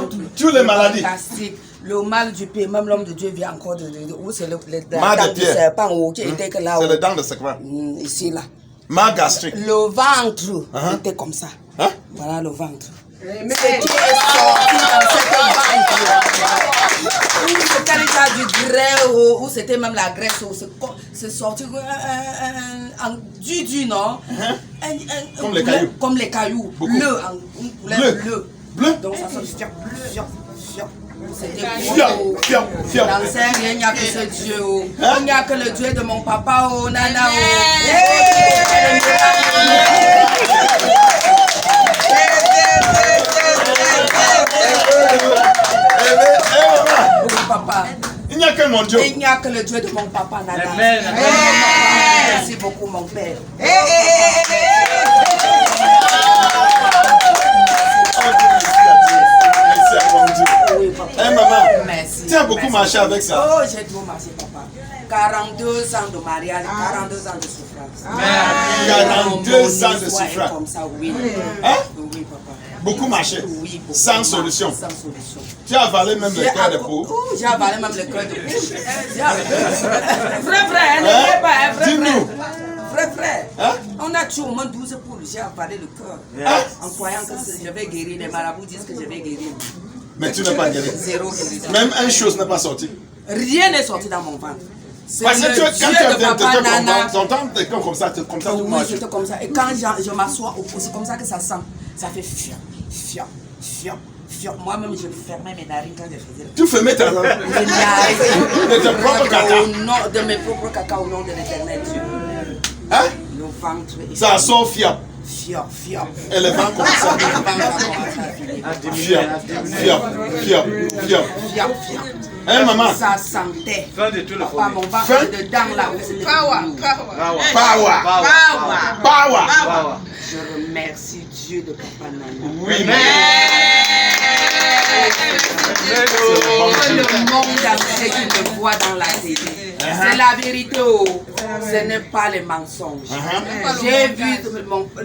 toutes les maladies. Le mal du pied, même l'homme de Dieu vient encore de où c'est le mal de serpent qui était que là. C'est le dent de serpent. Ici là. Mal gastrique. Le ventre était comme ça. Voilà le ventre. Ce qui est sorti dans cette ventre, où c'était déjà du grès, où c'était même la graisse, c'est sorti du non? Comme les cailloux. Comme les cailloux. Bleu, une couleur bleu. Donc ça sort fiop. C'était dans ce il n'y a que ce Dieu. Il n'y a que le Dieu de mon papa, nana. Papa. Il n'y a que mon Dieu. Il n'y a que le Dieu de mon papa, nana. Merci beaucoup, mon père. Oui, papa. Maman, merci. Tu as beaucoup marché avec ça. Oh, j'ai trop marché, papa. 42 ans de mariage, 42 ans de souffrance. 42 ans de souffrance. Comme ça, oui. Oui, papa. Beaucoup marché. Oui, beaucoup. Sans solution. Sans solution. Tu as avalé même le cœur de peau. J'ai avalé même le cœur de peau. Vrai, Dis-nous. Frère, on a tué au moins 12 poules, j'ai avalé le cœur. En croyant que je vais guérir, les marabouts disent que je vais guérir. Mais tu n'es pas guéri. Zéro guérison. Même une chose n'est pas sortie. Rien n'est sorti dans mon ventre. Parce que quand tu viens de t'entendre des comme ça, tout oui, c'était comme ça. Et quand je m'assois, c'est comme ça que ça sent. Ça fait fiop. Moi-même, je fermais mes narines quand je faisais. Tu fermais ta narine. De tes propres caca. De mes propres caca au nom de l'Éternel Dieu. Le ventre. Ça sort fiop. Fiop. Et le ventre comme ça. Fiop. Hein, maman? Ça sentait. Fin de tout le Papa, mon ventre dedans là. Power. Je remercie Dieu de Papa Nana. Oui, Le monde entier qui me voit dans la télé. C'est la vérité, ce n'est pas les mensonges. J'ai vu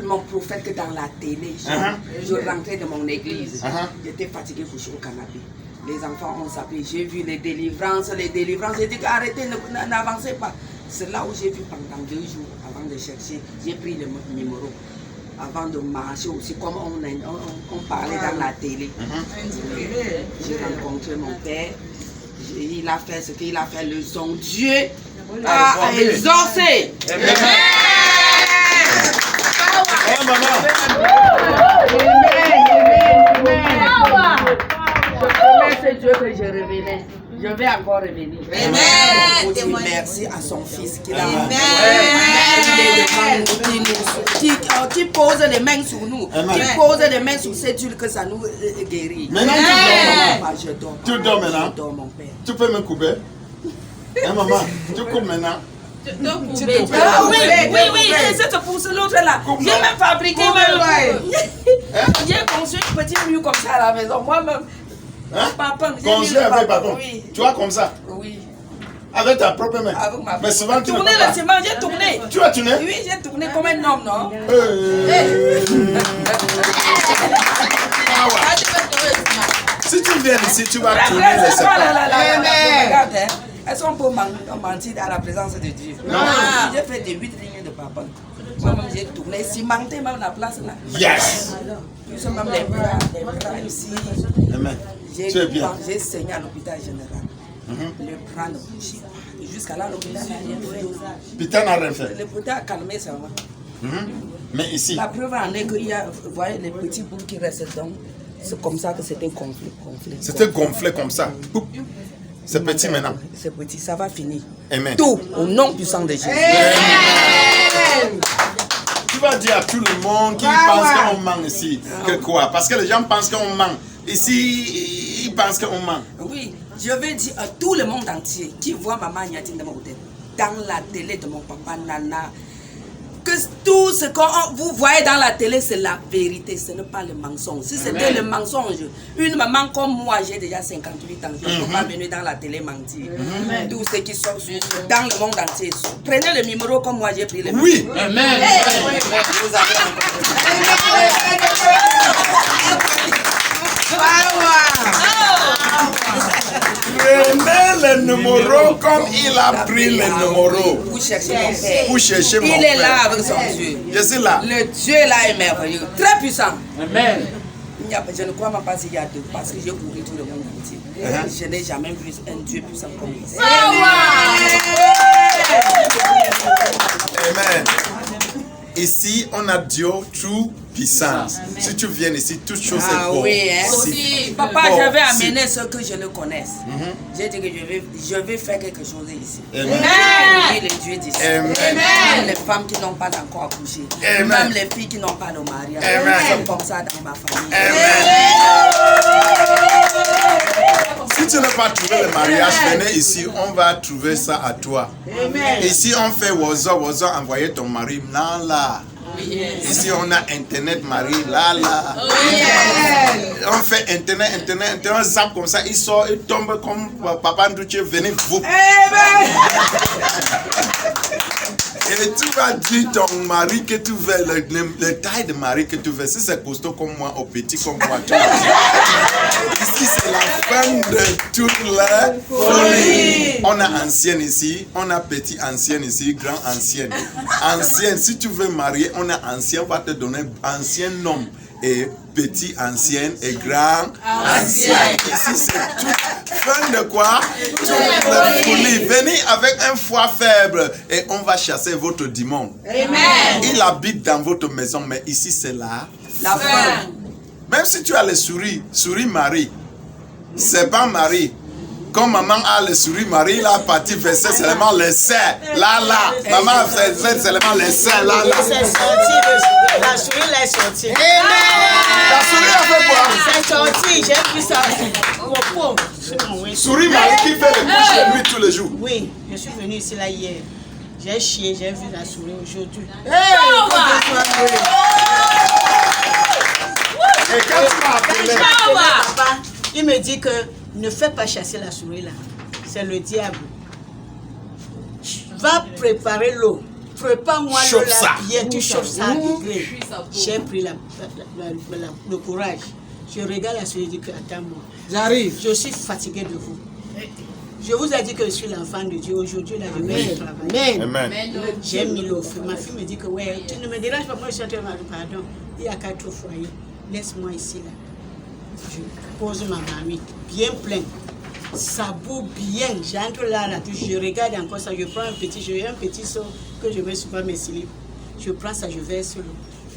mon prophète que dans la télé, je rentrais de mon église. J'étais fatigué couché au canapé. Les enfants ont zappé, j'ai vu les délivrances. J'ai dit arrêtez, n'avancez pas. C'est là où j'ai vu pendant 2 jours, avant de chercher, j'ai pris le numéro. Avant de marcher aussi, comme on parlait dans la télé. J'ai rencontré mon père. Il a fait ce qu'il a fait. Son Dieu a exaucé. C'est Dieu que je revenais. Je vais encore revenir. Merci à son fils qui l'a qui pose les mains sur nous. Qui pose les mains sur cette huile que ça nous guérit. Maintenant, je dors. Tu dors maintenant? Je dors, mon père. Tu peux me couper? Hein, maman? Tu coupes maintenant? Oui, c'est pour l'autre là. J'ai même fabriqué j'ai conçu un petit mur comme ça à la maison. Moi-même. Conçu avec pardon. Tu vois comme ça? Oui. Avec ta propre main. Mais souvent tu tourné le ciment, j'ai tourné. Tu as tourné? Oui, j'ai tourné comme un homme, non? Si tu viens ici, tu vas tourner le ciment. Regarde, est-ce qu'on peut mentir à la présence de Dieu? Non. J'ai fait des 8 lignes de papa. Moi-même, j'ai tourné, cimenté même la place là. Yes! Nous sommes même les bras ici. Amen. J'ai saigné à l'hôpital général. Le bras ne bougeait pas. Jusqu'à là, l'hôpital n'a rien fait. L'hôpital n'a rien fait. L'hôpital a calmé seulement. Mais ici. La preuve en est qu'il y a, vous voyez, les petits bouts qui restent dedans. C'est comme ça que c'était gonflé. C'était gonflé comme ça. C'est petit maintenant. C'est petit, ça va finir. Amen. Tout au nom puissant de Jésus. Amen. Tu vas dire à tout le monde qui pense qu'on ment ici. Que quoi? Parce que les gens pensent qu'on ment. Ici, ils pensent qu'on ment. Oui, je vais dire à tout le monde entier qui voit Maman Nyatine de mon hôtel, dans la télé de mon papa Nana, que tout ce que vous voyez dans la télé, c'est la vérité, ce n'est pas le mensonge. Si c'était le mensonge, une maman comme moi, j'ai déjà 58 ans, je ne peux pas venir dans la télé mentir. Tous ceux qui sont dans le monde entier, prenez le numéro comme moi, j'ai pris le numéro. Oui, amen. Vous avez le numéro comme il a pris le numéro. Pour chercher mon père. Pour chercher mon père. Il est là avec son Dieu. Je suis là. Le Dieu là est merveilleux, très puissant. Amen. Je ne crois même pas s'il y a deux, parce que j'ai couru tout le monde entier. Je n'ai jamais vu un Dieu puissant comme lui. Amen. Ici, on a Dieu, true puissance. Si tu viens ici, toute chose est bonne. Oui, hein. Si. Papa, Bon, je vais si. amener ceux que je ne connaisse. J'ai dit que je vais faire quelque chose ici. Amen. Je vais les dieux d'ici. Amen. Même les femmes qui n'ont pas encore accouché. Amen. Même les filles qui n'ont pas de mariage. Amen. Ils sont comme ça dans ma famille. Si tu n'as pas trouvé le mariage, venez ici, on va trouver ça à toi. Ici, on fait Wozo, envoyer ton mari, là. Ici, on a Internet, Marie, là. On fait Internet, on zappe comme ça, il sort, il tombe comme Papa Ndouché, venez vous. Et tu vas dire ton mari que tu veux, le taille de mari que tu veux. Si c'est costaud comme moi, ou petit comme moi, tu vois. Ici, c'est la fin de toute la folie. On a ancienne ici, on a petit ancienne ici, grand ancienne. Ancienne, si tu veux marier, on a ancien, on va te donner ancien nom. Et petit ancienne et grand ancien. Ici, c'est toute fin de quoi? Toute la folie. Venez avec un foie faible et on va chasser votre démon. Amen. Il habite dans votre maison, mais ici, c'est la fin. Même si tu as les souris Marie, c'est pas Marie. Comme maman a les souris Marie, il a parti verser seulement les serres. Là. Maman fait seulement les serres. Là. C'est sorti. La souris là est sortie. La souris a fait quoi? C'est sorti. J'ai vu ça. Souris Marie qui fait les couches de nuit tous les jours. Oui, je suis venue ici là hier. J'ai chié, j'ai vu la souris aujourd'hui. Et quand tu m'as appelé, Papa, il me dit que ne fais pas chasser la souris là. C'est le diable. Va préparer l'eau. Prépare-moi l'eau Chauffe ça. là bien. Tu chauffes ça à degré. J'ai pris le courage. Je regarde la souris et dis que attends-moi. J'arrive. Je suis fatiguée de vous. Je vous ai dit que je suis l'enfant de Dieu. Aujourd'hui, là, je vais travailler. Amen. J'ai mis l'eau. Ma fille me dit que ouais, tu ne me déranges pas, moi je suis en train de faire pardon. Il y a 4 foyers. Laisse-moi ici là. Je pose ma mamie bien pleine. Ça boue bien. J'entre là, je regarde encore ça. Je prends un petit seau que je mets souvent mes slips. Je prends ça, je verse l'eau.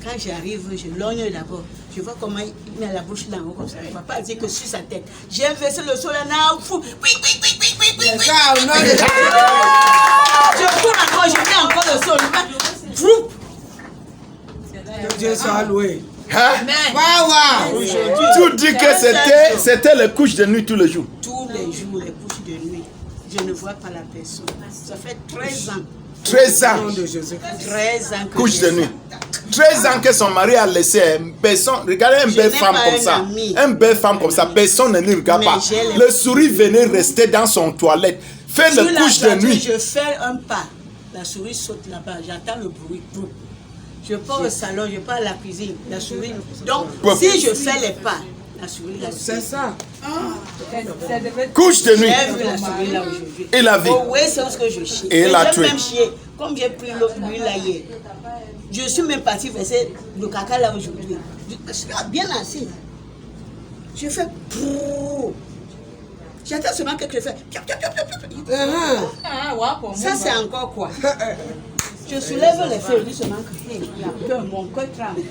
Quand j'arrive, je logne d'abord. Je vois comment il met la bouche là en haut comme ça. Papa dit que sur sa tête. J'ai versé le seau là, là, fou. Oui. Je cours encore, je mets encore le seau. Dieu soit loué. Hein? Aujourd'hui, Tu dis que c'était les couches de nuit tous les jours. tous les jours, les couches de nuit, je ne vois pas la personne. Ça fait 13 ans. 13 ans. 13 ans que Couche de nuit. 13 ans que son mari a laissé personne. Regardez une belle n'ai femme pas comme un ça. ami. Une belle femme comme ça. Personne ne nous regarde Mais pas. j'ai les- Le souris venait rester dans son toilette. Fait Sur le la couche de toiture, nuit. je fais un pas. La souris saute là-bas. J'entends le bruit. Je pars au salon, je pars à la cuisine. La souris. Donc, si je fais les pas, la souris là. C'est ça. Couche de nuit. J'ai vu la souris là aujourd'hui. Et la vie. Oh oui, c'est ce que je chie. Et elle a tué. J'ai même chié. Comme j'ai pris l'huile là hier. Je suis même parti verser le caca là aujourd'hui. Je suis bien assis. Je fais prrrr. J'attends seulement que je fais. Ça c'est encore quoi? Je soulève les feuilles, je dis seulement que hey, il y a peur, mon cœur tremble.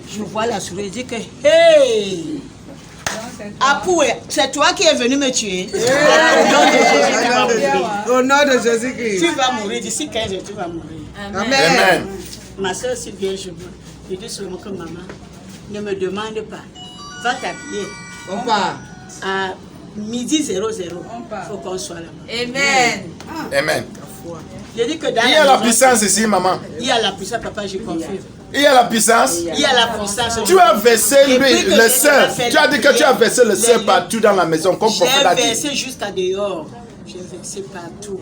Je vois la souris, je dis que hey! Apou, c'est toi qui es venu me tuer. Au nom de Jésus-Christ. Tu vas mourir d'ici 15 jours, tu vas mourir. Amen. Ma soeur si vient chez moi, je dis seulement que maman, ne me demande pas. Va t'habiller. On part. À midi 00, il faut qu'on soit là-bas. Amen. Amen. Je dis que dans Il y a la maison, puissance ici, maman. il y a la puissance, papa, je confirme. Il y a la puissance. Il y a la puissance. Tu as versé Et puis lui, que le j'ai sel. déjà fait Tu as dit que tu as versé le sel les- partout dans la maison, comme prophète J'ai a dit. versé jusqu'à dehors. J'ai versé partout.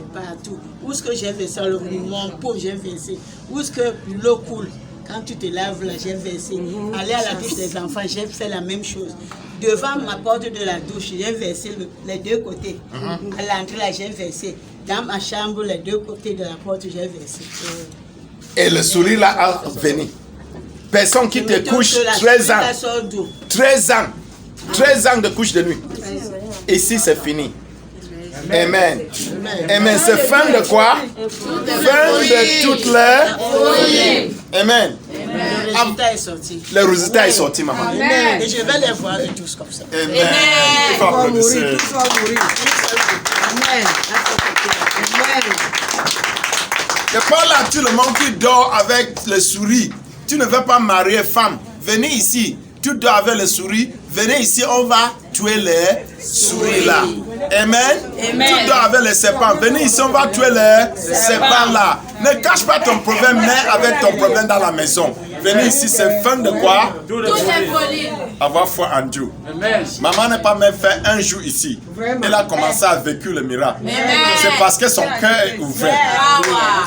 Où est-ce que j'ai versé mon pot, j'ai versé. Où est-ce que l'eau coule? Quand tu te laves là, j'ai versé. Aller à la douche des enfants, j'ai fait la même chose. devant ma porte de la douche, j'ai versé les deux côtés. À l'entrée, là, j'ai versé. Dans ma chambre, les deux côtés de la porte, j'ai versé. Et le sourire là a venu. Personne qui te couche 13 ans. 13 ans. 13 ans de couche de nuit. Ici, c'est fini. Amen. Amen. C'est fin de quoi? Fin de toutes les... Amen. Le résultat est sorti. Le résultat est sorti, maman. Amen. Et je vais les voir tous comme ça. Amen. Il faut applaudir. Tous vont mourir. Amen. Amen. Je parle à tout le monde qui dort avec le souris. Tu ne veux pas marier femme. Venez ici. Tu dors avec le souris. Venez ici, on va tuer les souris là. Amen. Tu dors avec les serpents. Venez ici, on va tuer les serpents là. Ne cache pas ton problème, mais avec ton problème dans la maison. Venez ici, c'est fin de quoi? Avoir foi en Dieu. Maman n'a pas même fait un jour ici. Elle a commencé à vécu le miracle. C'est parce que son cœur est ouvert.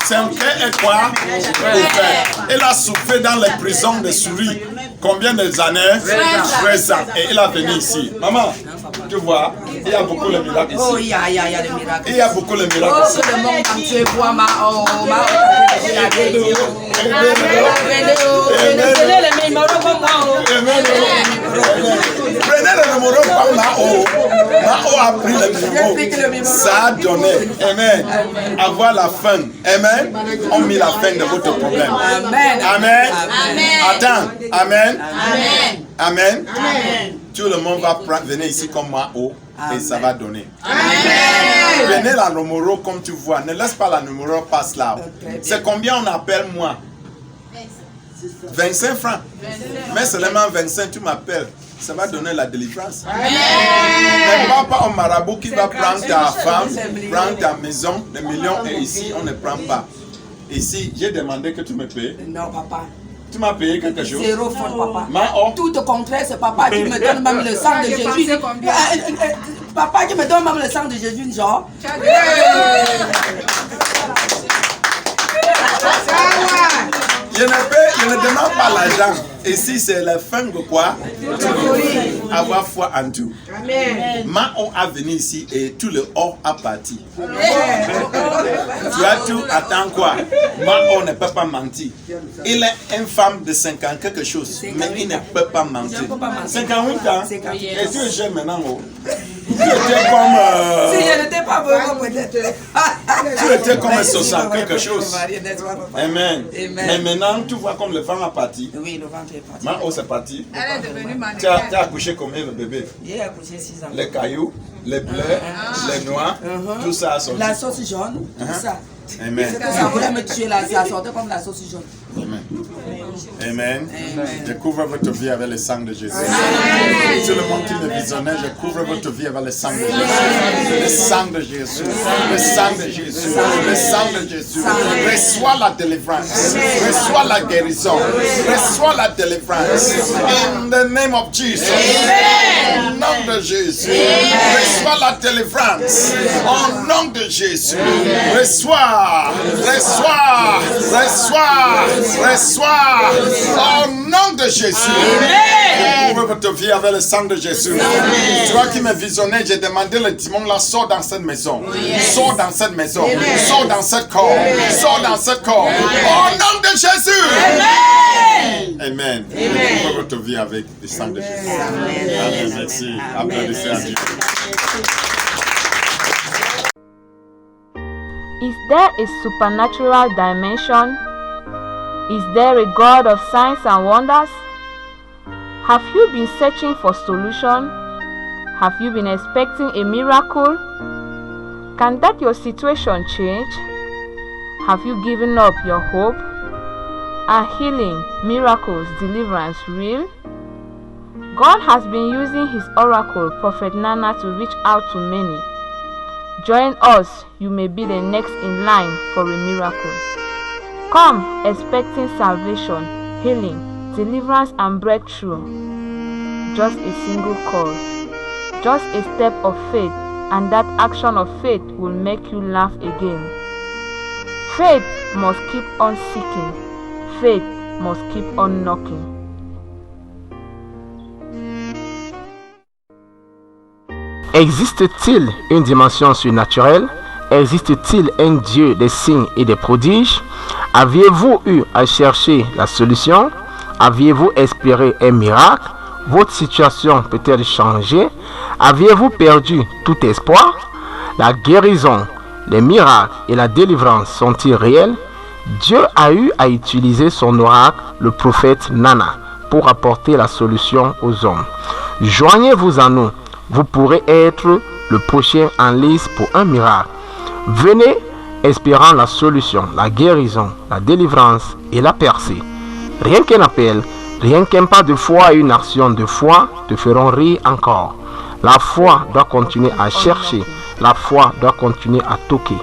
Son cœur est quoi? Ouvert. Elle a souffert dans les prisons de souris. Combien d'années? 13 ans. Et elle a venu ici. Maman, tu vois, il y a beaucoup de miracles ici. Oh, il y a des miracles. Il y a beaucoup de miracles Oh, ici. que le monde entier voit ma Prenez le numéro par Mao. Mao a pris le numéro. Ça a donné. Amen. Avoir la fin. Amen. On met la fin de votre problème. Amen. Amen. Attends. Amen. Amen. Amen. Tout le monde va venir ici comme Mao et ça va donner. Prenez la numéro comme tu vois. Ne laisse pas la numéro passer là. C'est combien on appelle moi? 25 francs. Mais seulement 25, tu m'appelles. Ça va donner la délivrance. Ne parle pas au marabout qui va prendre ta femme, prendre ta maison, les millions, et ici, on ne prend pas. Ici, j'ai demandé que tu me payes. Non, papa. Tu m'as payé quelque chose? 0 francs, papa. Mao. Tout au contraire, c'est papa qui me donne même le sang de Jésus. Papa qui me donne même le sang de Jésus, genre. Je ne demande pas l'argent. Ici, c'est la fin de quoi? Avoir foi en Dieu. Mao a venu ici et tout le or a parti. Tu as tout, attends quoi? Mao ne peut pas mentir. Il est une femme de 50 quelque chose, mais il ne peut pas mentir. 58 ans? Et tu es jeune maintenant, oh. Tu étais comme... Si je n'étais pas vraiment peut-être. Tu étais comme 60 quelque chose. Amen. Amen. Mais maintenant, tu vois comme le vent a parti. Oui, le ventre est parti. Mao, c'est parti. Elle est devenue Tu as mannequin. accouché combien le bébé? J'ai accouché 6 ans. Les cailloux, les bleus, les noirs, tout ça a sorti. La sauce jaune, tout ça. Amen. C'est que ça voulait me tuer là, ça sortait comme la sauce jaune. Amen. Amen. Je couvre votre vie avec le sang de Jésus. Tout le monde qui me visionnait, je couvre votre vie avec le sang de Jésus. Le sang de Jésus. Le sang de Jésus. Le sang de Jésus. Reçois la délivrance. Reçois la guérison. Reçois la délivrance. In the name of Jesus. Au nom de Jésus. Reçois la délivrance. Au nom de Jésus. Reçois. Reçois. Reçois. Reçois. Au nom de Jésus. Je couvre votre vie avec le sang de Jésus. Toi qui me visionnais, j'ai demandé le dimanche là, sors dans cette maison. Sors dans cette maison. Sors dans ce corps. Sors dans ce corps. Au nom de Jésus. Amen. Je couvre votre vie avec le sang de Jésus. Amen. Merci. Applaudissez à Dieu. Is there a supernatural dimension? Is there a God of signs and wonders? Have you been searching for solution? Have you been expecting a miracle? Can that your situation change? Have you given up your hope? Are healing, miracles, deliverance real? God has been using his oracle, Prophet Nana, to reach out to many. Join us, you may be the next in line for a miracle. Come expecting salvation, healing, deliverance and breakthrough. Just a single call, just a step of faith, and that action of faith will make you laugh again. Faith must keep on seeking. Faith must keep on knocking. Existe-t-il une dimension surnaturelle? Existe-t-il un Dieu des signes et des prodiges? Aviez-vous eu à chercher la solution? Aviez-vous espéré un miracle? Votre situation peut-elle changer? Aviez-vous perdu tout espoir? La guérison, les miracles et la délivrance sont-ils réels? Dieu a eu à utiliser son oracle, le prophète Nana, pour apporter la solution aux hommes. Joignez-vous à nous. Vous pourrez être le prochain en lice pour un miracle. Venez espérant la solution, la guérison, la délivrance et la percée. Rien qu'un appel, rien qu'un pas de foi et une action de foi te feront rire encore. La foi doit continuer à chercher, la foi doit continuer à toquer.